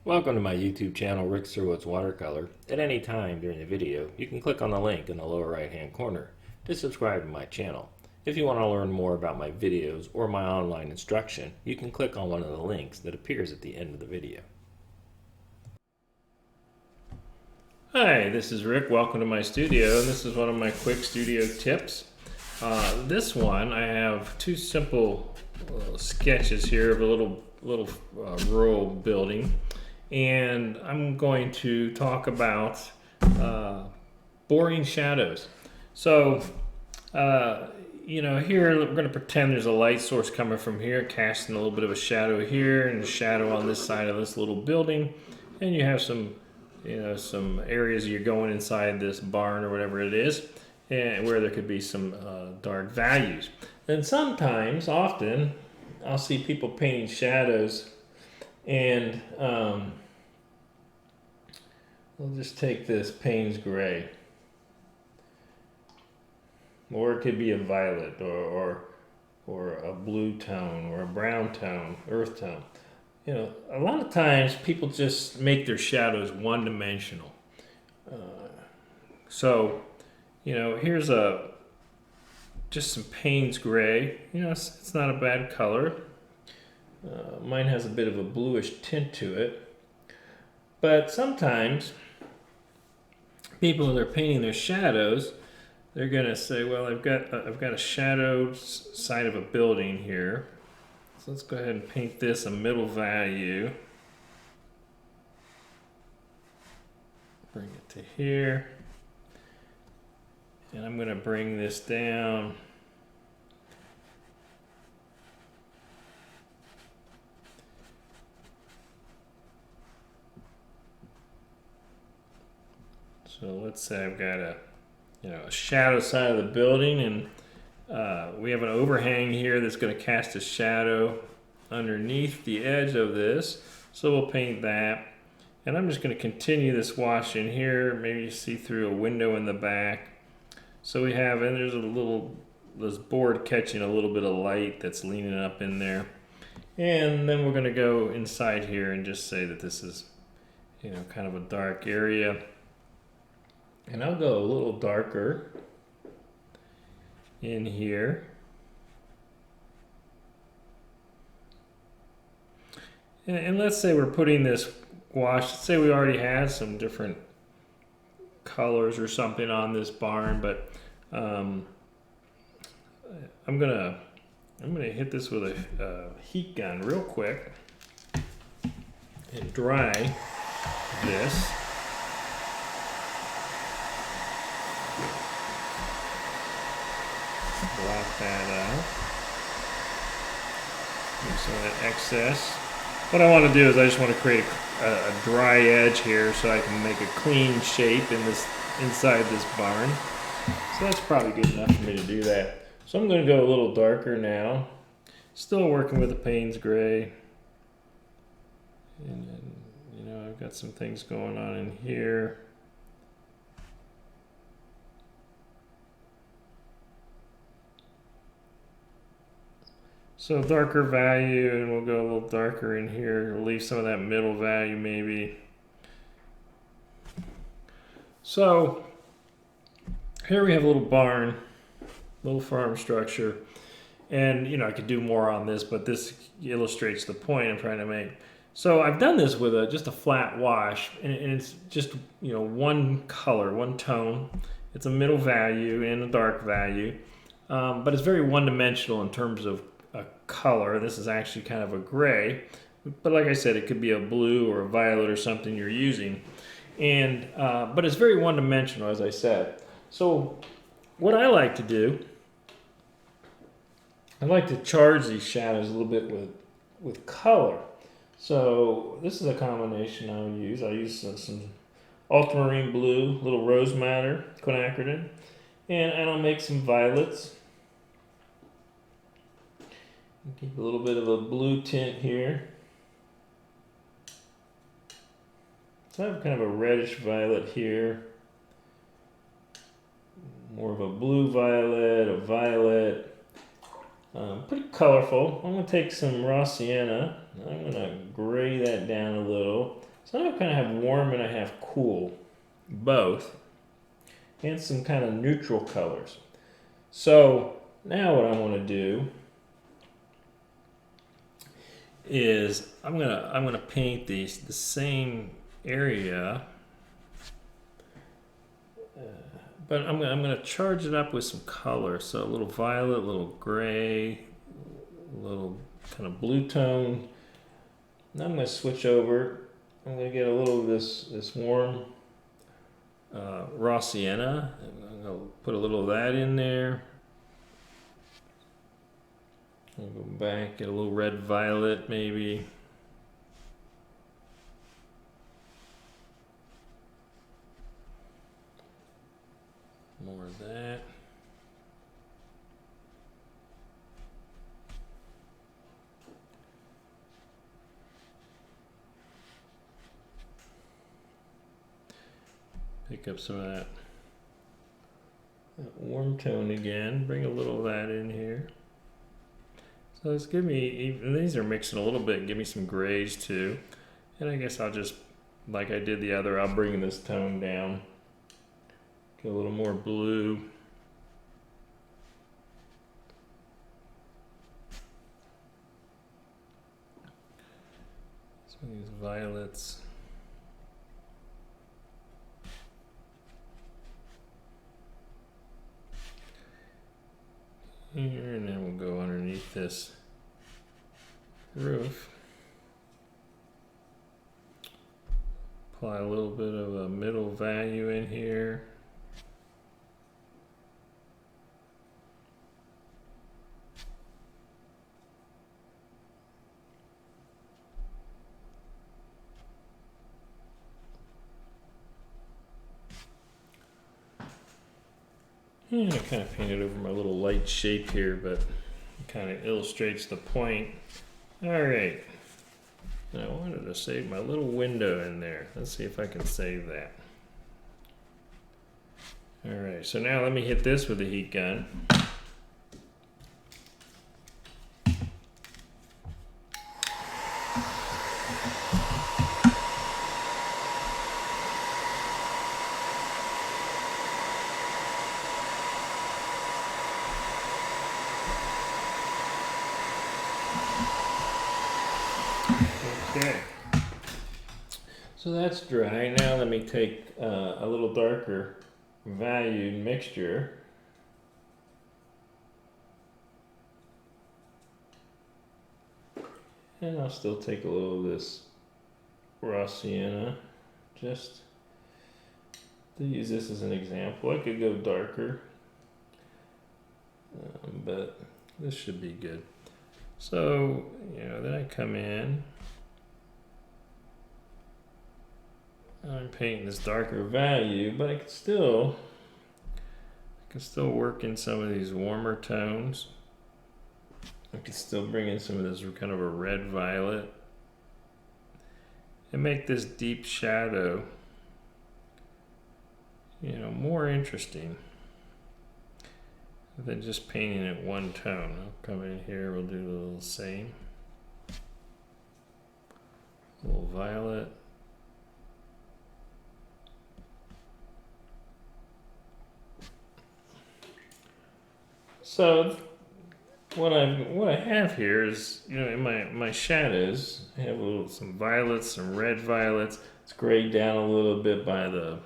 Welcome to my YouTube channel, Rick Surowicz Watercolor. At any time during the video, you can click on the link in the lower right hand corner to subscribe to my channel. If you want to learn more about my videos or my online instruction, you can click on one of the links that appears at the end of the video. Hi, this is Rick. Welcome to my studio, and this is one of my quick studio tips. This one, I have two simple sketches here of a little rural building. And I'm going to talk about boring shadows. So, here we're going to pretend there's a light source coming from here, casting a little bit of a shadow here and a shadow on this side of this little building. And you have some areas you're going inside this barn or whatever it is, and where there could be some dark values. And often, I'll see people painting shadows. And we'll just take this Payne's gray, or it could be a violet, or a blue tone, or a brown tone, earth tone. A lot of times people just make their shadows one-dimensional. Here's just some Payne's gray. It's not a bad color. Mine has a bit of a bluish tint to it, but sometimes people, when they're painting their shadows, they're gonna say, "Well, I've got a shadowed side of a building here, so let's go ahead and paint this a middle value. Bring it to here, and I'm gonna bring this down." So let's say I've got a shadow side of the building, and we have an overhang here that's going to cast a shadow underneath the edge of this. So we'll paint that, and I'm just going to continue this wash in here. Maybe you see through a window in the back. So we have, and there's this board catching a little bit of light that's leaning up in there, and then we're going to go inside here and just say that this is kind of a dark area. And I'll go a little darker in here. And let's say we're putting this wash, let's say we already had some different colors or something on this barn, but I'm gonna hit this with a heat gun real quick and dry this. Block that out. Get some of that excess. What I want to do is I just want to create a dry edge here so I can make a clean shape inside this barn. So that's probably good enough for me to do that. So I'm going to go a little darker now. Still working with the Payne's gray. And then, I've got some things going on in here. So darker value, and we'll go a little darker in here. We'll leave some of that middle value maybe. So here we have a little barn, little farm structure. And I could do more on this, but this illustrates the point I'm trying to make. So I've done this with just a flat wash, and it's just one color, one tone. It's a middle value and a dark value, but it's very one-dimensional in terms of a color. This is actually kind of a gray, but like I said, it could be a blue or a violet or something you're using, and but it's very one-dimensional, as I said. So what I like to do, I like to charge these shadows a little bit with color. So this is a combination I'll use. I'll use some ultramarine blue, little rose madder, quinacridone, and I'll make some violets. Keep a little bit of a blue tint here. So I have kind of a reddish violet here. More of a blue violet, a violet. Pretty colorful. I'm going to take some raw sienna. I'm going to gray that down a little. So now I kind of have warm and I have cool, both, and some kind of neutral colors. So now what I want to do is I'm gonna paint the same area, but I'm gonna charge it up with some color. So a little violet, a little gray, a little kind of blue tone. Now I'm gonna switch over. I'm gonna get a little of this warm raw sienna. I'm gonna put a little of that in there. I'll go back, get a little red violet maybe. More of that. Pick up some of that warm tone again. Bring a little of that in here. So let's give me, and these are mixing a little bit, give me some grays too. And I guess I'll just, like I did the other, I'll bring this tone down. Get a little more blue. Some of these violets. Here, and then we'll go underneath this roof. Apply a little bit of a middle value in here. And I kind of painted over my little light shape here, but it kind of illustrates the point. All right. And I wanted to save my little window in there. Let's see if I can save that. All right, so now let me hit this with the heat gun. Okay, so that's dry. Now let me take a little darker valued mixture. And I'll still take a little of this raw sienna, just to use this as an example. I could go darker, but this should be good. So, then I come in. I'm painting this darker value, but I can still work in some of these warmer tones. I can still bring in some of this kind of a red violet and make this deep shadow, more interesting than just painting it one tone. I'll come in here, we'll do a little same. A little violet. So what I have here is, in my shadows, I have some violets, some red violets. It's grayed down a little bit by the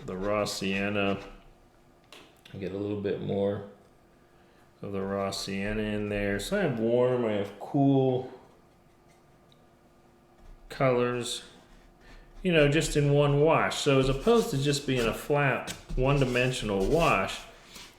raw sienna. I get a little bit more of the raw sienna in there. So I have warm, I have cool colors, just in one wash. So as opposed to just being a flat one-dimensional wash,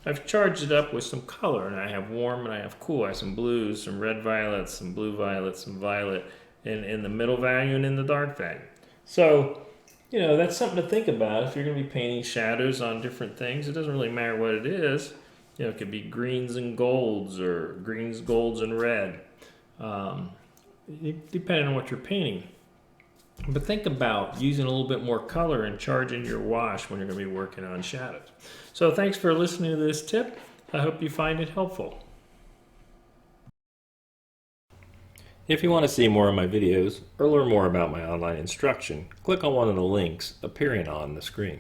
I've charged it up with some color, and I have warm and I have cool. I have some blues, some red violets, some blue violets, some violet in the middle value and in the dark value. So, that's something to think about if you're going to be painting shadows on different things. It doesn't really matter what it is. It could be greens and golds or greens, golds, and red, depending on what you're painting. But think about using a little bit more color and charging your wash when you're going to be working on shadows. So thanks for listening to this tip. I hope you find it helpful. If you want to see more of my videos or learn more about my online instruction, click on one of the links appearing on the screen.